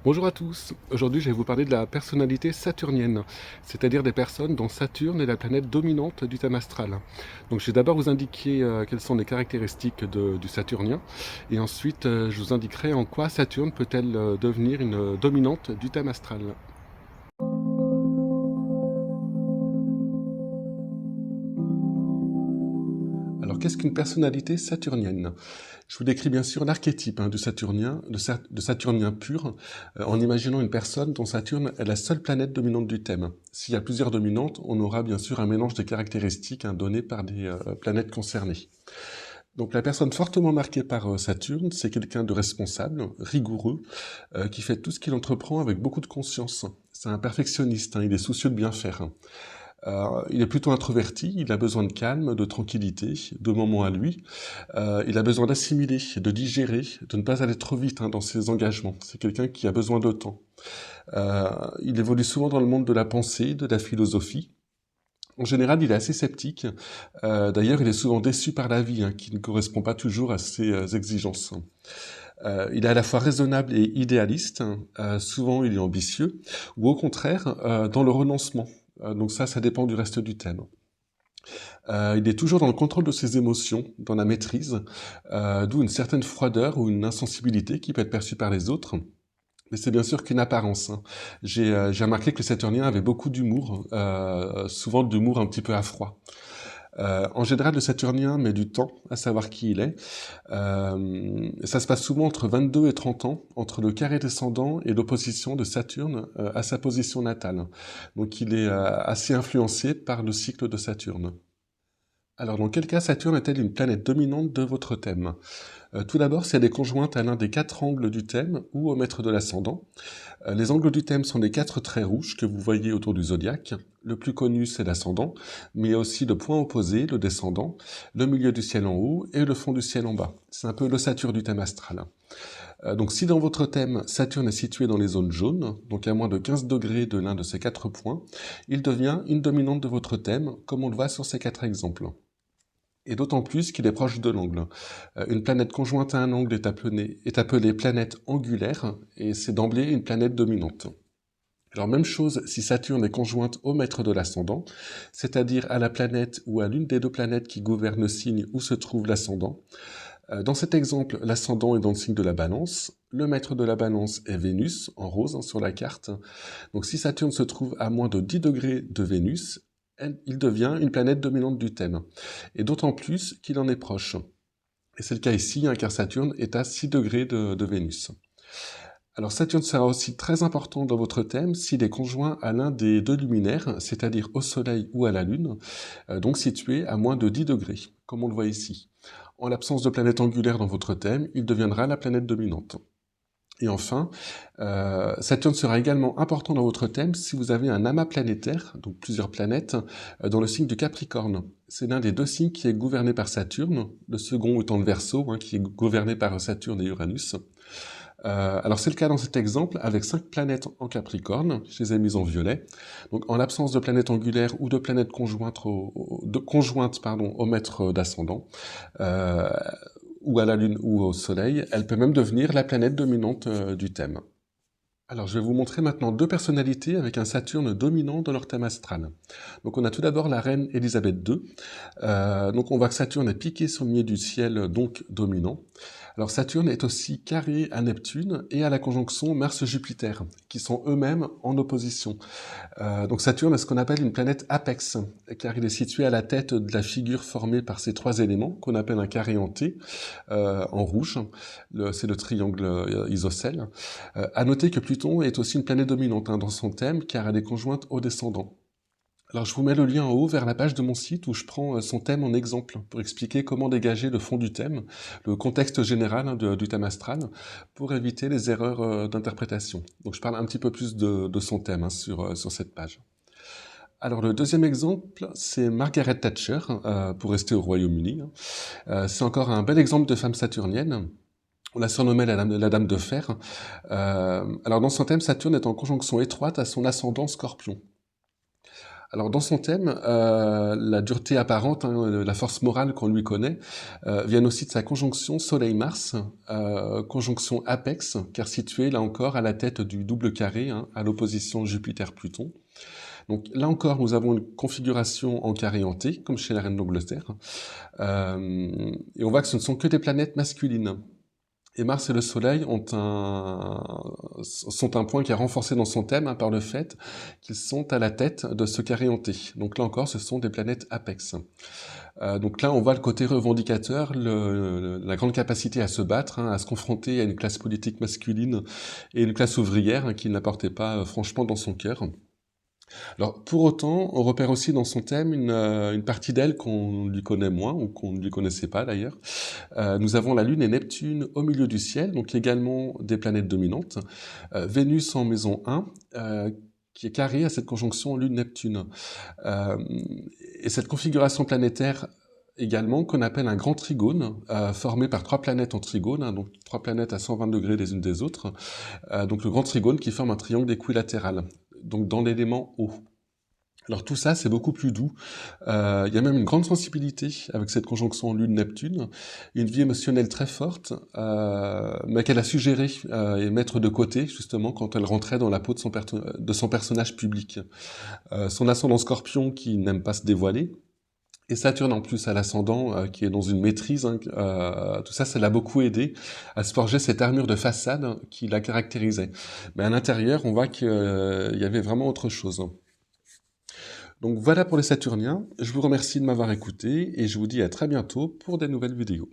Bonjour à tous, aujourd'hui je vais vous parler de la personnalité saturnienne, c'est-à-dire des personnes dont Saturne est la planète dominante du thème astral. Donc je vais d'abord vous indiquer quelles sont les caractéristiques du Saturnien, et ensuite je vous indiquerai en quoi Saturne peut-elle devenir une dominante du thème astral. Alors qu'est-ce qu'une personnalité saturnienne? Je vous décris bien sûr l'archétype du Saturnien, de Saturnien pur, en imaginant une personne dont Saturne est la seule planète dominante du thème. S'il y a plusieurs dominantes, on aura bien sûr un mélange de caractéristiques données par des planètes concernées. Donc la personne fortement marquée par Saturne, c'est quelqu'un de responsable, rigoureux, qui fait tout ce qu'il entreprend avec beaucoup de conscience. C'est un perfectionniste, il est soucieux de bien faire. Il est plutôt introverti, il a besoin de calme, de tranquillité, de moments à lui. Il a besoin d'assimiler, de digérer, de ne pas aller trop vite dans ses engagements. C'est quelqu'un qui a besoin de temps. Il évolue souvent dans le monde de la pensée, de la philosophie. En général, il est assez sceptique. D'ailleurs, il est souvent déçu par la vie, qui ne correspond pas toujours à ses exigences. Il est à la fois raisonnable et idéaliste. Souvent, il est ambitieux. Ou au contraire, dans le renoncement. Donc ça dépend du reste du thème. Il est toujours dans le contrôle de ses émotions, dans la maîtrise, d'où une certaine froideur ou une insensibilité qui peut être perçue par les autres. Mais c'est bien sûr qu'une apparence. J'ai remarqué que les Saturniens avaient beaucoup d'humour, souvent d'humour un petit peu à froid. En général, le Saturnien met du temps à savoir qui il est. Ça se passe souvent entre 22 et 30 ans, entre le carré descendant et l'opposition de Saturne à sa position natale. Donc il est assez influencé par le cycle de Saturne. Alors, dans quel cas Saturne est-elle une planète dominante de votre thème? Tout d'abord, si elle est conjointe à l'un des 4 angles du thème ou au maître de l'ascendant. Les angles du thème sont les 4 traits rouges que vous voyez autour du zodiaque. Le plus connu, c'est l'ascendant, mais il y a aussi le point opposé, le descendant, le milieu du ciel en haut et le fond du ciel en bas. C'est un peu l'ossature du thème astral. Donc si dans votre thème, Saturne est situé dans les zones jaunes, donc à moins de 15 degrés de l'un de ces 4 points, il devient une dominante de votre thème, comme on le voit sur ces 4 exemples. Et d'autant plus qu'il est proche de l'angle. Une planète conjointe à un angle est appelée planète angulaire, et c'est d'emblée une planète dominante. Alors même chose si Saturne est conjointe au maître de l'ascendant, c'est-à-dire à la planète ou à l'une des deux planètes qui gouvernent le signe où se trouve l'ascendant. Dans cet exemple, l'ascendant est dans le signe de la balance, le maître de la balance est Vénus, en rose sur la carte. Donc si Saturne se trouve à moins de 10 degrés de Vénus, il devient une planète dominante du thème. Et d'autant plus qu'il en est proche. Et c'est le cas ici, car Saturne est à 6 degrés de Vénus. Alors Saturne sera aussi très important dans votre thème s'il est conjoint à l'un des deux luminaires, c'est-à-dire au Soleil ou à la Lune, donc situé à moins de 10 degrés, comme on le voit ici. En l'absence de planète angulaire dans votre thème, il deviendra la planète dominante. Et enfin, Saturne sera également important dans votre thème si vous avez un amas planétaire, donc plusieurs planètes, dans le signe du Capricorne. C'est l'un des deux signes qui est gouverné par Saturne, le second étant le Verseau, qui est gouverné par Saturne et Uranus. Alors c'est le cas dans cet exemple avec 5 planètes en Capricorne, je les ai mises en violet. Donc en l'absence de planète angulaire ou de planète conjointe au maître d'ascendant, euh, ou à la Lune ou au Soleil, elle peut même devenir la planète dominante du thème. Alors, je vais vous montrer maintenant deux personnalités avec un Saturne dominant dans leur thème astral. Donc, on a tout d'abord la reine Elisabeth II. Donc, on voit que Saturne est piqué sur le milieu du ciel, donc dominant. Alors, Saturne est aussi carré à Neptune et à la conjonction Mars-Jupiter, qui sont eux-mêmes en opposition. Donc Saturne est ce qu'on appelle une planète apex, car il est situé à la tête de la figure formée par ces trois éléments, qu'on appelle un carré en T, en rouge. C'est le triangle isocèle. À noter que Pluton est aussi une planète dominante dans son thème, car elle est conjointe au descendant. Alors je vous mets le lien en haut vers la page de mon site où je prends son thème en exemple pour expliquer comment dégager le fond du thème, le contexte général du thème astral, pour éviter les erreurs d'interprétation. Donc je parle un petit peu plus de son thème sur cette page. Alors le deuxième exemple, c'est Margaret Thatcher, pour rester au Royaume-Uni. C'est encore un bel exemple de femme saturnienne. On la surnommait la dame de fer. Alors dans son thème, Saturne est en conjonction étroite à son ascendant Scorpion. Alors dans son thème, la dureté apparente, la force morale qu'on lui connaît, viennent aussi de sa conjonction Soleil-Mars, conjonction apex, car située là encore à la tête du double carré, à l'opposition Jupiter-Pluton. Donc là encore, nous avons une configuration en carré en T, comme chez la reine d'Angleterre, et on voit que ce ne sont que des planètes masculines. Et Mars et le Soleil sont un point qui est renforcé dans son thème par le fait qu'ils sont à la tête de ce carré en T. Donc là encore, ce sont des planètes apex. Donc là, on voit le côté revendicateur, la grande capacité à se battre, à se confronter à une classe politique masculine et une classe ouvrière qui ne la portait pas franchement dans son cœur. Alors, pour autant, on repère aussi dans son thème une partie d'elle qu'on lui connaît moins, ou qu'on ne lui connaissait pas d'ailleurs. Nous avons la Lune et Neptune au milieu du ciel, donc également des planètes dominantes. Vénus en maison 1, qui est carrée à cette conjonction Lune-Neptune. Et cette configuration planétaire également, qu'on appelle un grand trigone, formé par 3 planètes en trigone, donc 3 planètes à 120 degrés les unes des autres. Donc le grand trigone qui forme un triangle équilatéral, donc dans l'élément eau. Alors tout ça, c'est beaucoup plus doux. Il y a même une grande sensibilité avec cette conjonction Lune-Neptune, une vie émotionnelle très forte, mais qu'elle a su gérer et mettre de côté, justement, quand elle rentrait dans la peau de son personnage public. Son ascendant Scorpion qui n'aime pas se dévoiler, et Saturne en plus à l'ascendant qui est dans une maîtrise, tout ça, ça l'a beaucoup aidé à se forger cette armure de façade qui la caractérisait. Mais à l'intérieur, on voit qu'il y avait vraiment autre chose. Donc voilà pour les Saturniens, je vous remercie de m'avoir écouté et je vous dis à très bientôt pour des nouvelles vidéos.